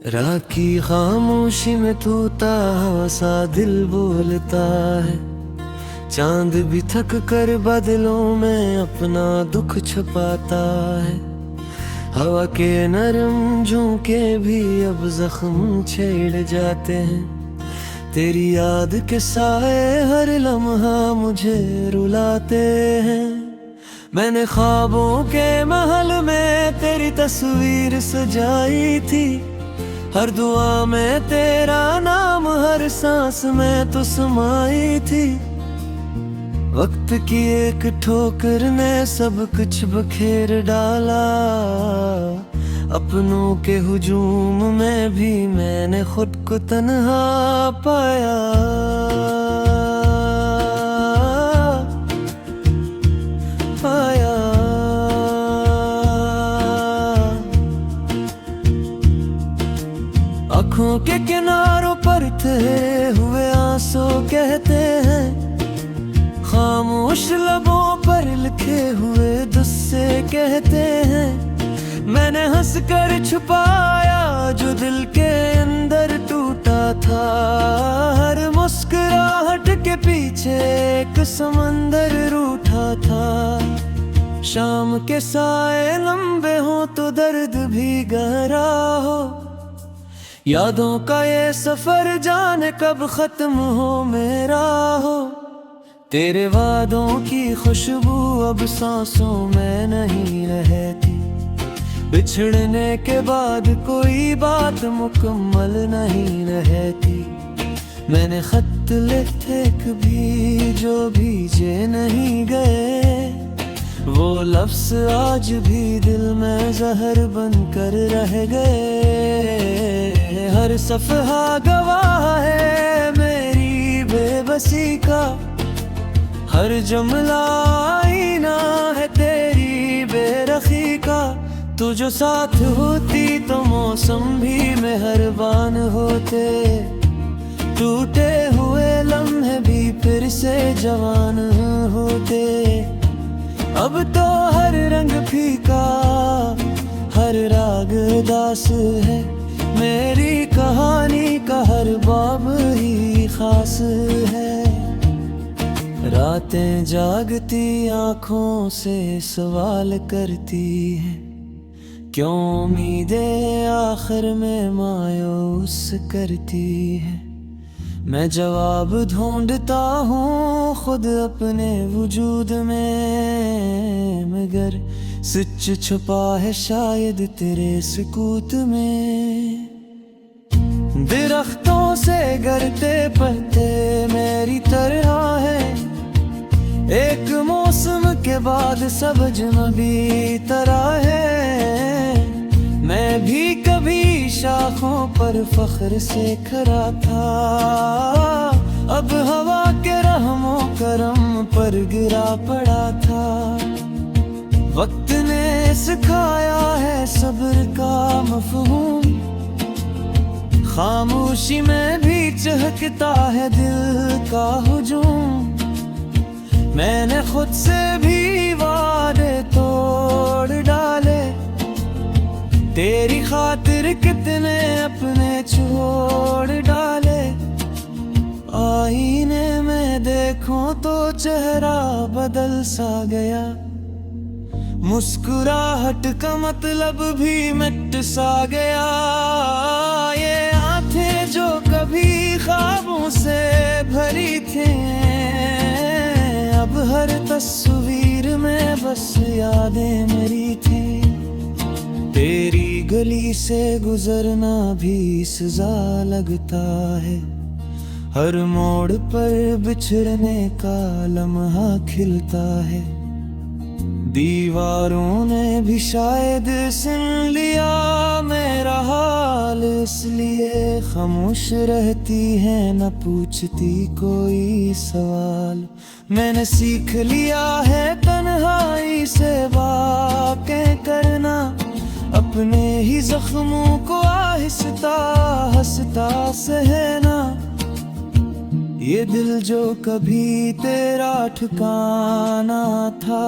रात की खामोशी में तोता सा दिल बोलता है। चांद भी थक कर बादलों में अपना दुख छुपाता है। हवा के नरम झोंके भी अब जख्म छेड़ जाते हैं। तेरी याद के साए हर लम्हा मुझे रुलाते हैं। मैंने ख्वाबों के महल में तेरी तस्वीर सजाई थी। हर दुआ में तेरा नाम, हर सांस में तो समाई थी। वक्त की एक ठोकर ने सब कुछ बखेर डाला। अपनों के हुजूम में भी मैंने खुद को तन्हा पाया। आँखों के किनारों पर ठहरे हुए आंसू कहते हैं। खामोश लबों पर लिखे हुए दुस्से कहते हैं। मैंने हंसकर छुपाया जो दिल के अंदर टूटा था। हर मुस्कुराहट के पीछे एक समंदर रूठा था। शाम के साए लंबे हो तो दर्द भी गहरा हो। यादों का ये सफर जाने कब खत्म हो मेरा हो। तेरे वादों की खुशबू अब सांसों में नहीं रहती। बिछड़ने के बाद कोई बात मुकम्मल नहीं रहती। मैंने खत लिखे कभी जो भीजे नहीं गए। वो लफ्ज़ आज भी दिल में जहर बनकर रह गए। हर सफ़हा गवाह है मेरी बेबसी का। हर जुमला आईना है तेरी बेरखी का। तू जो साथ होती तो मौसम भी मेहरबान होते। टूटे हुए लम्हे भी फिर से जवान होते। अब तो हर रंग फीका, हर राग दास है। मेरी कहानी का हर बाब ही खास है। रातें जागती आँखों से सवाल करती है। क्यों उम्मीदें आखिर में मायूस करती है। मैं जवाब ढूंढता हूँ खुद अपने वजूद में। मगर सच छुपा है शायद तेरे सुकूत में। दरख्तों से गिरते पत्ते मेरी तरह है। एक मौसम के बाद सब अजनबी तरह है। मैं भी कभी शाखों पर फख्र से खरा था। अब हवा के रहमो करम पर गिरा पड़ा था। वक्त ने सिखाया है सब्र का मफ़हूम। खामोशी में भी चहकता है दिल का हुजूम। मैंने खुद से भी वादे तोड़ डाले। तेरी खातिर कितने अपने छोड़ डाले। आईने में देखूं तो चेहरा बदल सा गया। मुस्कुराहट का मतलब भी मिट सा गया। ये आंखें जो कभी ख्वाबों से भरी थी, अब हर तस्वीर में बस यादें मेरी थी। तेरी गली से गुजरना भी सजा लगता है। हर मोड़ पर बिछड़ने का लम्हा खिलता है। दीवारों ने भी शायद सुन लिया मेरा हाल। इसलिए खामोश रहती है, न पूछती कोई सवाल। मैंने सीख लिया है तन्हाई से बातें करना। अपने ही जख्मों को आहिस्ता हंसता सहना। ये दिल जो कभी तेरा ठिकाना था,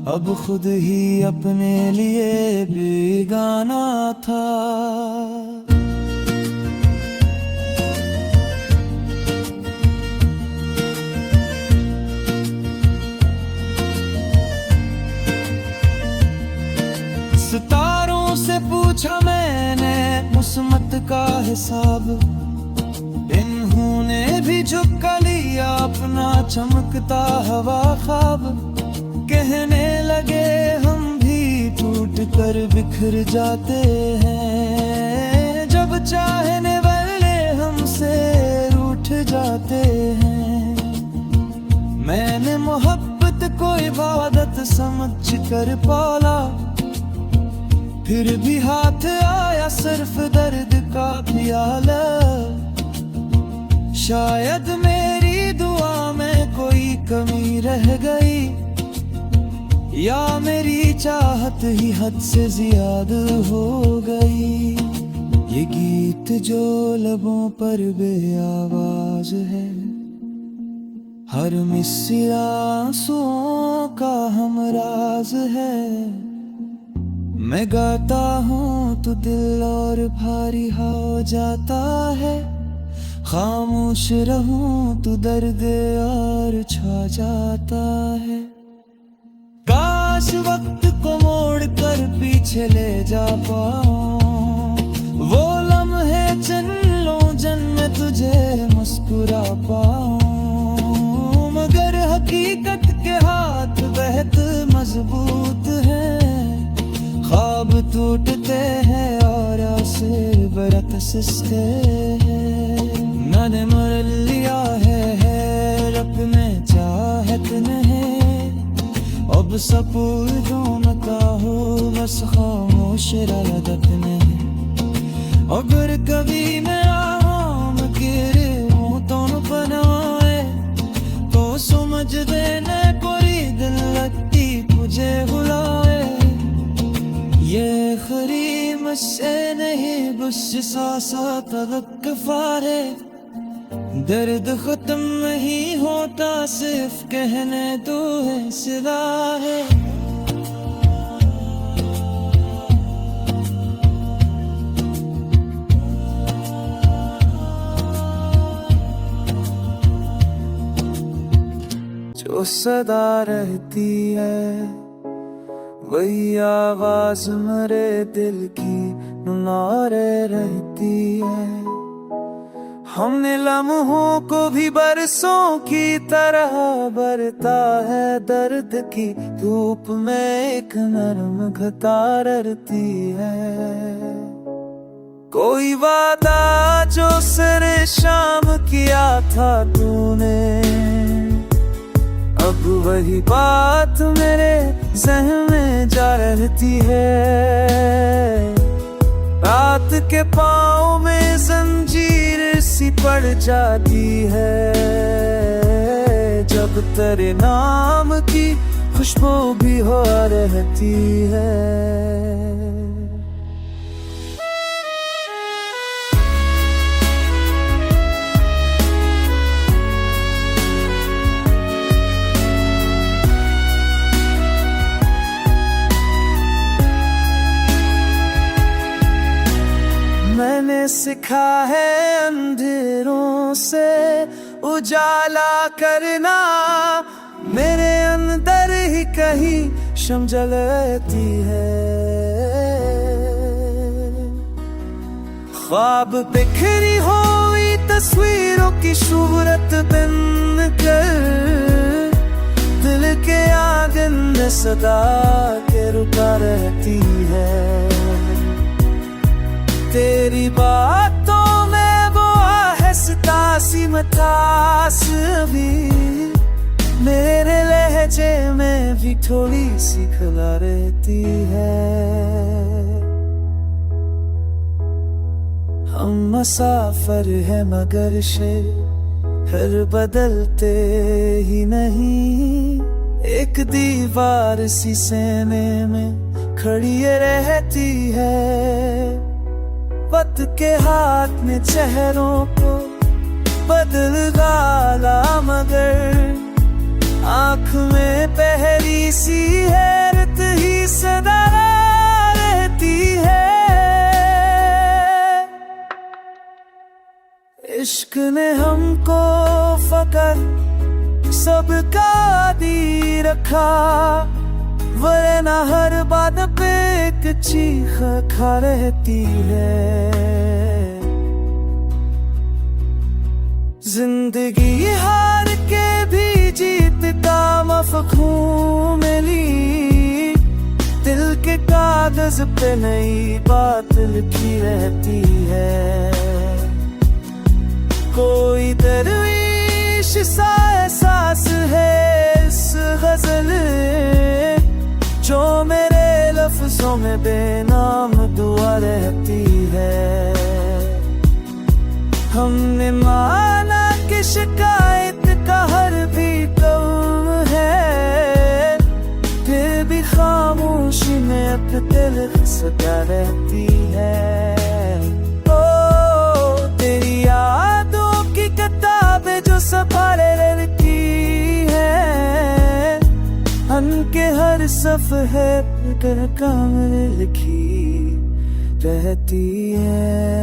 अब खुद ही अपने लिए बेगाना था। सितारों से पूछा मैंने किस्मत का हिसाब, इन्होंने भी झुका लिया अपना चमकता हवा ख्वाब। कहने लगे हम भी टूट कर बिखर जाते हैं, जब चाहने वाले हमसे रूठ जाते हैं। मैंने मोहब्बत को इबादत समझ कर पाला, फिर भी हाथ आया सिर्फ दर्द का प्याला। शायद मेरी दुआ में कोई कमी रह गई, या मेरी चाहत ही हद से ज्यादा हो गई। ये गीत जो लबों पर बेआवाज है, हर मिसरा आंसुओं का हमराज है। मैं गाता हूँ तो दिल और भारी हो जाता है, खामोश रहूं तो दर्द और छा जाता है। काश वक्त को मोड़ कर पीछे ले जा पाऊं, वो लम्हे चुन लूं जिनमें तुझे मुस्कुरा पाऊं। मगर हकीकत के हाथ बहुत मजबूत हैं, ख्वाब टूटते हैं और आसे बरत सिसते हैं। मैंने मर लिया है रब में चाहत नहीं, अब सपूर्दों न हो बस खामोश रदत नहीं। अगर कभी मैं आवाम गिरे हूँ तो न बनाए, तो समझ देने कोई दिल लगती मुझे बुलाए। ये खरीम से नहीं बस सा तलक फारे, दर्द खत्म नहीं होता सिर्फ कहने दो है सिला है। जो सदा रहती है वही आवाज मेरे दिल की नुनारे रहती है। हमने लम्हों को भी बरसों की तरह बरता है, दर्द की धूप में एक नरम घटा रहती है। कोई वादा जो सरे शाम किया था तूने, अब वही बात मेरे ज़हन में जा रहती है। रात के पाँव में जंजीर सी पड़ जाती है, जब तेरे नाम की खुशबू भी हो रहती है। मैंने सीखा है अंधेरों से उजाला करना, मेरे अंदर ही कहीं शम जलती है। ख्वाब बिखरी हुई तस्वीरों की सूरत बन कर, दिल के आंगन में सदा के रुका रहती है। तेरी बातों में वो आहस्ता सी मतास भी, मेरे लहजे में भी थोड़ी सी खला रहती है। हम मुसाफिर हैं मगर शहर बदलते ही नहीं, एक दीवार सी सीने में खड़ी रहती है। वक्त के हाथ में चेहरों को दिल गाला मगर आँख में पहली सी हैरत ही सदा रहती है। इश्क ने हमको फकर सबका दी रखा, वरना हर बात पे एक चीख खा रहती है। जिंदगी हार के भी जीतता मफ़हूम मिली, दिल के कागज पे नई बात लिखी रहती है। कोई दरवीश सा एहसास है इस गजल जो मेरे लफ्जों में बेनाम दुआ रहती है। हमने माना कि शिकायत का हर भी कम है, फिर भी खामोशी में अब दिल सदा रहती है। ओ तेरी यादों की किताबें जो संभाले रहती है, उनके हर सफ़े पर कामल लिखी रहती है।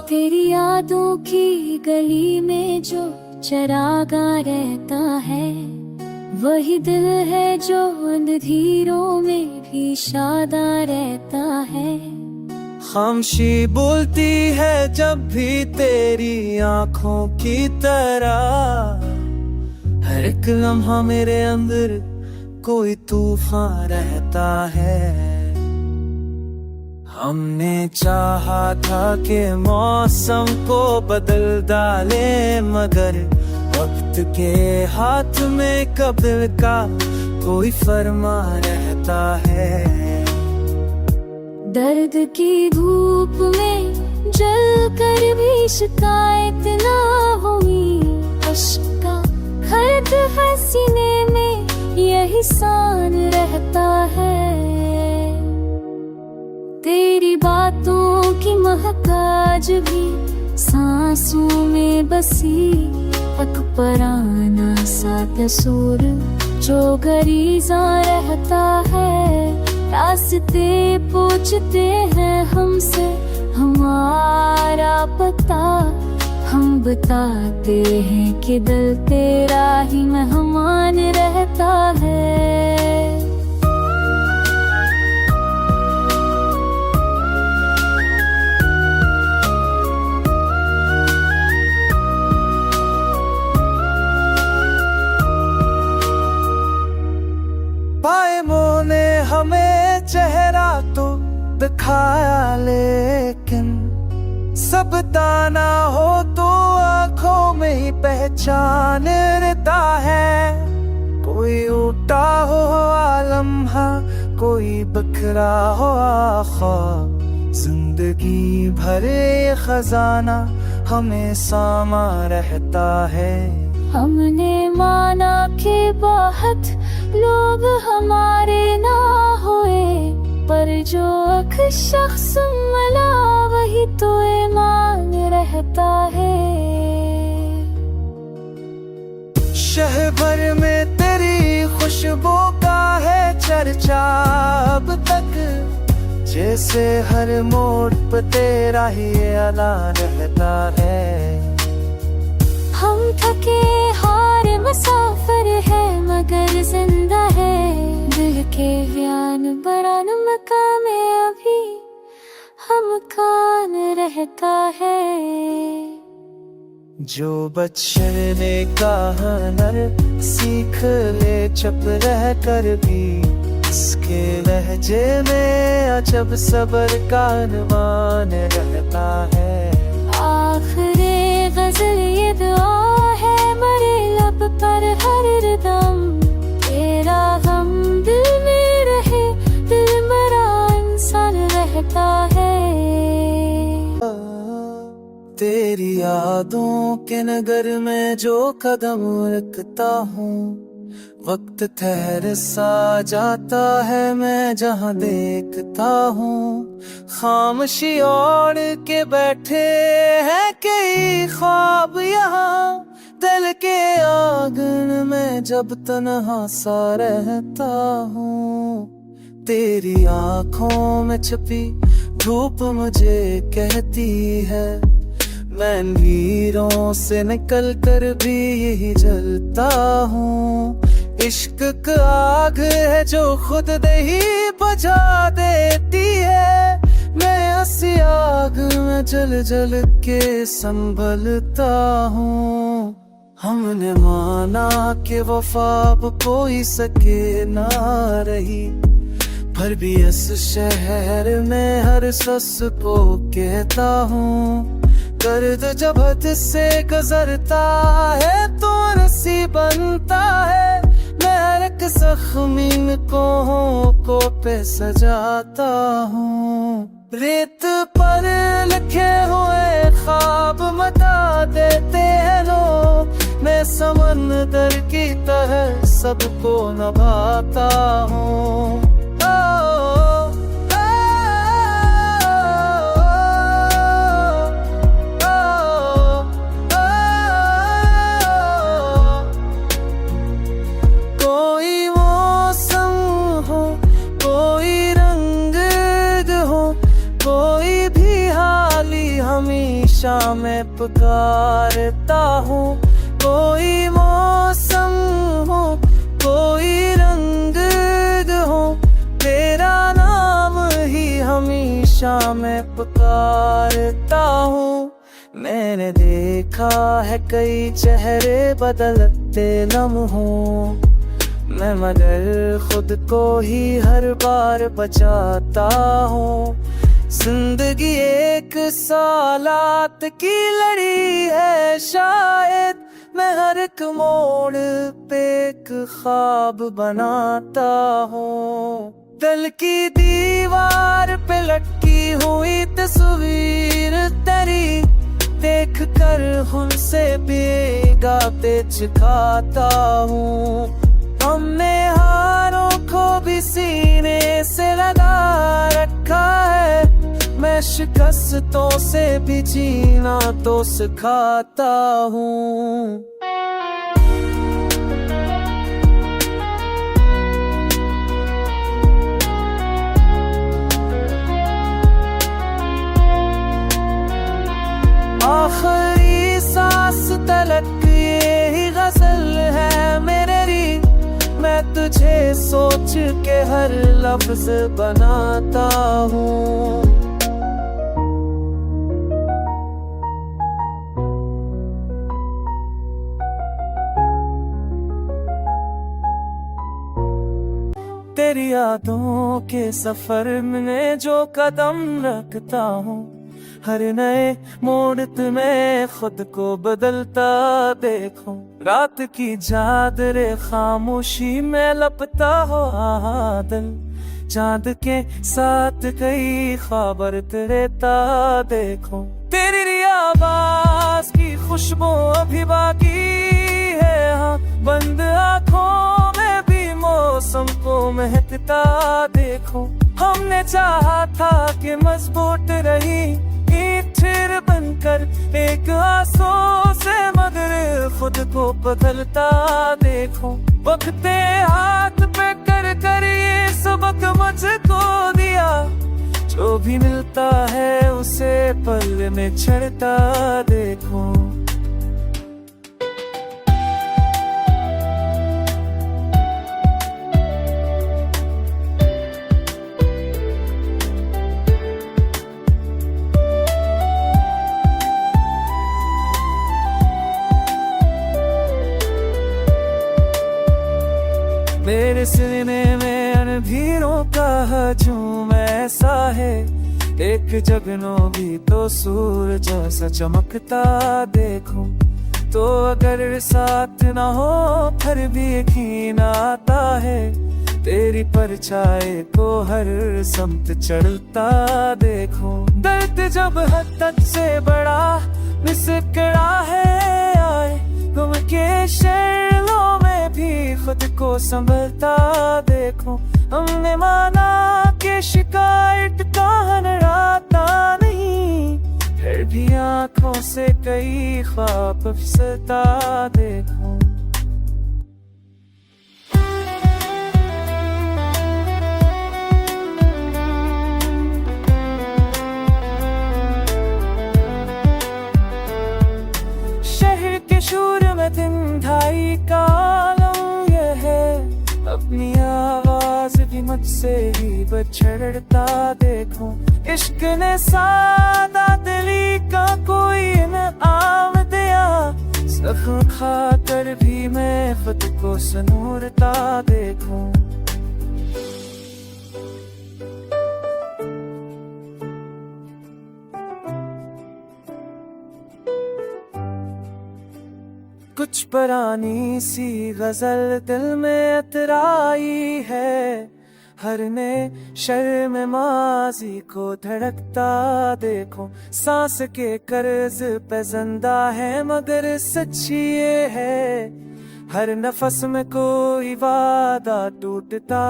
तेरी यादों की गली में जो चरागा रहता है, वही दिल है जो अंधेरों में भी शादा रहता है। खामोशी बोलती है जब भी तेरी आँखों की तरह, हर एक लम्हा मेरे अंदर कोई तूफान रहता है। हमने चाहा था कि मौसम को बदल डाले, मगर वक्त के हाथ में कब्र का कोई फरमा रहता है। दर्द की धूप में जल कर भी शिकायत ना हुई, अश्क का खर्च हसीने में यही सान रहता है। तेरी बातों की महक आज भी सांसों में बसी, एक पराना सा तस्वीर जो गरीजा रहता है। रास्ते पूछते हैं हमसे हमारा पता, हम बताते हैं कि दिल तेरा ही मेहमान रहता है। पायमों ने हमें चेहरा तो दिखाया, लेकिन सब दाना हो तो आँखों में ही पहचान रहता है। कोई उठा हो लम्हा, कोई बिखरा हो ख्वाब, जिंदगी भरे खजाना हमें सामा रहता है। हमने माना कि बहुत लोग हमारे ना हुए, पर जो एक शख्स मिला वही तो ईमान रहता है। शहर भर में तेरी खुशबू का है चर्चा अब तक, जैसे हर मोड़ पर तेरा ही ऐलान रहता है। हम थके हार मुसाफिर है मगर जिंदा है, दिल के बयान बरान मकाम में अभी हम कान रहता है। जो बच्चे ने कहा नर सीख ले चुप रह कर भी, इसके लहजे में अजब सबर का अनुमान रहता है। आखिरी गजल ये दुआ है मरे लब पर हर दम, तेरा गम दिल में रहे, दिल मरा इंसान रहता है। तेरी यादों के नगर में जो कदम रखता हूँ, वक्त ठहर सा जाता है, मैं जहाँ देखता हूँ खामोशी ओढ़ के बैठे हैं कई ख्वाब यहाँ। दिल के आंगन में जब तन्हा सा रहता हूँ, तेरी आंखों में छुपी धूप मुझे कहती है, मैं नीरों से निकल कर भी यही जलता हूँ। इश्क का आग है जो खुद दही बुझा देती है, मैं ऐसी आग में जल जल के संभलता हूँ। हमने माना कि वफा अब कोई सके ना रही, पर भी इस शहर में हर सस को कहता हूँ, दर्द जब हद से गुजरता है तो रस्सी बनता है, मैं हर एक जख्मी को पे सजाता हूँ। रेत पर लिखे हुए ख्वाब मता देते हैं लोग, मैं समंदर की तरह सबको नभाता हूँ। कोई मौसम हो, कोई रंग हो, कोई भी हाली हमेशा मैं पुकारता हूँ। कोई मौसम हो, कोई रंग हो, तेरा नाम ही हमेशा मैं पुकारता हूँ। मैंने देखा है कई चेहरे बदलते लम्हों मैं, मगर खुद को ही हर बार बचाता हूँ। जिंदगी एक सालात की लड़ी है शायद, मैं हर एक मोड़ पे एक ख्वाब बनाता हूँ। दिल की दीवार पे लटकी हुई तस्वीर तेरी देख कर उनसे बेगाते चिखाता हूँ। हमने हारों को भी सीने से लगा रखा है, मैं शिकस्तों से भी जीना तो सिखाता हूँ। आखिरी सांस तलक यही गजल है मेरे लिए, मैं तुझे सोच के हर लफ्ज बनाता हूँ। तेरी यादों के सफर में जो कदम रखता हूँ, हर नए मोड़ में खुद को बदलता देखो। रात की चादरे खामोशी में लपटा हो दिल, चांद के साथ कई खबर रहता देखो। तेरी आवाज की खुशबू अभी बाकी है, हाँ बंद आँखों में भी मौसम को महकता देखो। हमने चाहा था कि मजबूत रही फिर बनकर एक आंसू से, मगर खुद को बदलता देखो। वक्त हाथ पे कर कर ये सबक मुझको दिया, जो भी मिलता है उसे पल में चढ़ता देखो। मेरे सीने में अनधीरों का हजूम ऐसा है, एक जगनो भी तो सूरज जैसा चमकता देखो। तो अगर साथ ना हो फिर भी यकीन आता है, तेरी परछाई को हर समत चढ़ता देखो। दर्द जब हद तक से बड़ा निस्कड़ा है आए, तुम के शर्लों में भी खुद को संभलता देखो। हमने माना कि शिकायत का नराता नहीं, फिर भी आंखों से कई ख्वाब फिसलता देखो। शहर के शोर में दिन ढाई का आलम यह है, अपनी आवाज भी मुझसे ही बछड़ता देखो। इश्क ने सादा दिली का कोई इनाम दिया, जख्म खाकर भी मैं खुद को संूरता देखो। कुछ पुरानी सी गजल दिल में अतराई है, हर ने शर्म माजी को धड़कता देखो। सांस के कर्ज पे जिंदा है मगर सच्ची ये है, हर नफस में कोई वादा टूटता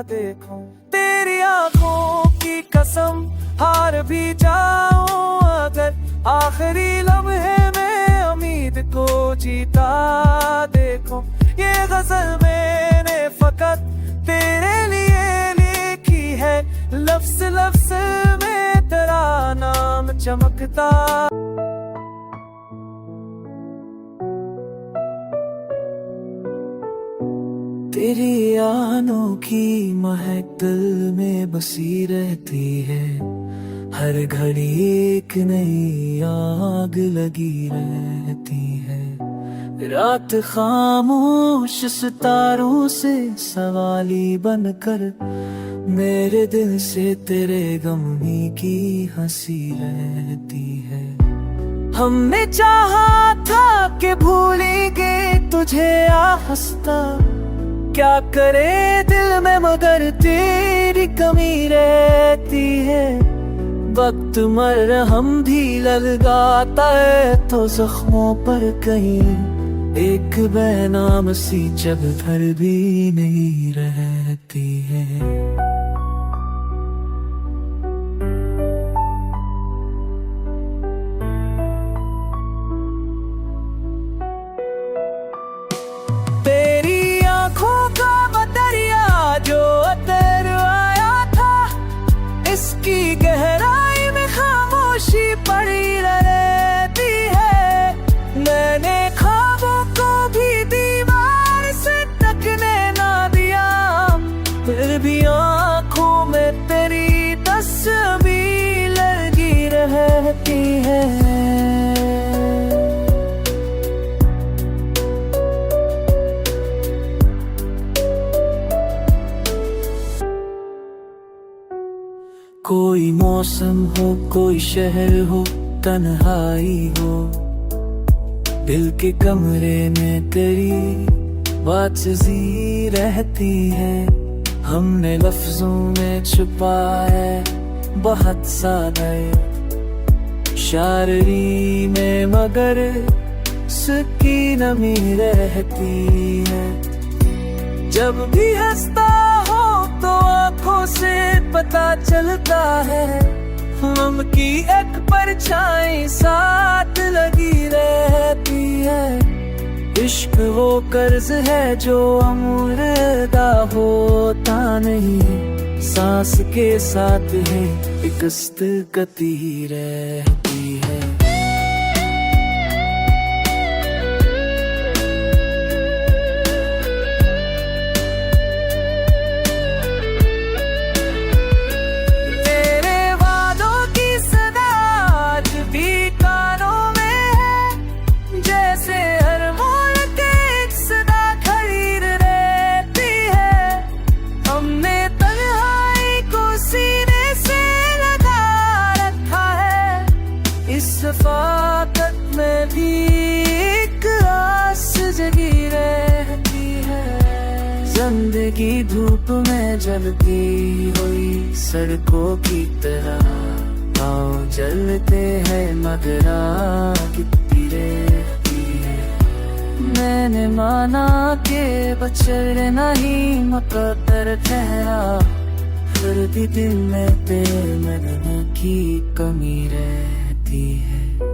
देखो। तेरी आंखों की कसम हार भी जाऊं अगर, आखिरी लम्हे में उम्मीद को जीता देखो। ये गजल मैंने फकत तेरे लिए लिखी है, लफ्ज लफ्ज में तेरा नाम चमकता। तेरी अनोखी महक दिल में बसी रहती है, हर घड़ी एक नई आग लगी रहती है। रात खामोश सितारों से सवाली बनकर, मेरे दिल से तेरे गम ही की हंसी रहती है। हमने चाहा था कि भूलेंगे तुझे आहिस्ता, क्या करे दिल में मगर तेरी कमी रहती है। वक्त मरहम भी लगाता है तो जख्मों पर कहीं एक बेनाम सी जब भर भी नहीं रहती है। तेरी आंखों का बदरिया जो अतर आया था, इसकी गहराई में खामोशी पड़ी रहती है। मैंने ख्वाबों को भी दीवार से टकने ना दिया, फिर भी आंखों में तेरी तस्वीर लगी रहती है। कोई मौसम हो, कोई शहर हो, तन्हाई हो, दिल के कमरे में तेरी बात जी रहती है। हमने लफ्जों में छुपा है बहुत सारा शायरी में मगर उसकी नमी रहती है। जब भी हंसता हो तो आंखों से पता चलता है, हम की एक परछाई साथ लगी रहती है। इश्क वो कर्ज है जो अमूर्दा होता नहीं, सांस के साथ है एक किस्त कती रहती है। शफाकत में भी एक आस जगी रहती है। जिंदगी धूप में जलती हुई सड़कों की तरह, पाँव जलते हैं मगर आग गिरती रहती है। मैंने माना के बचर नहीं मुकद्दर ठहरा, फिर भी दिल में बेमदद की कमी रहती है।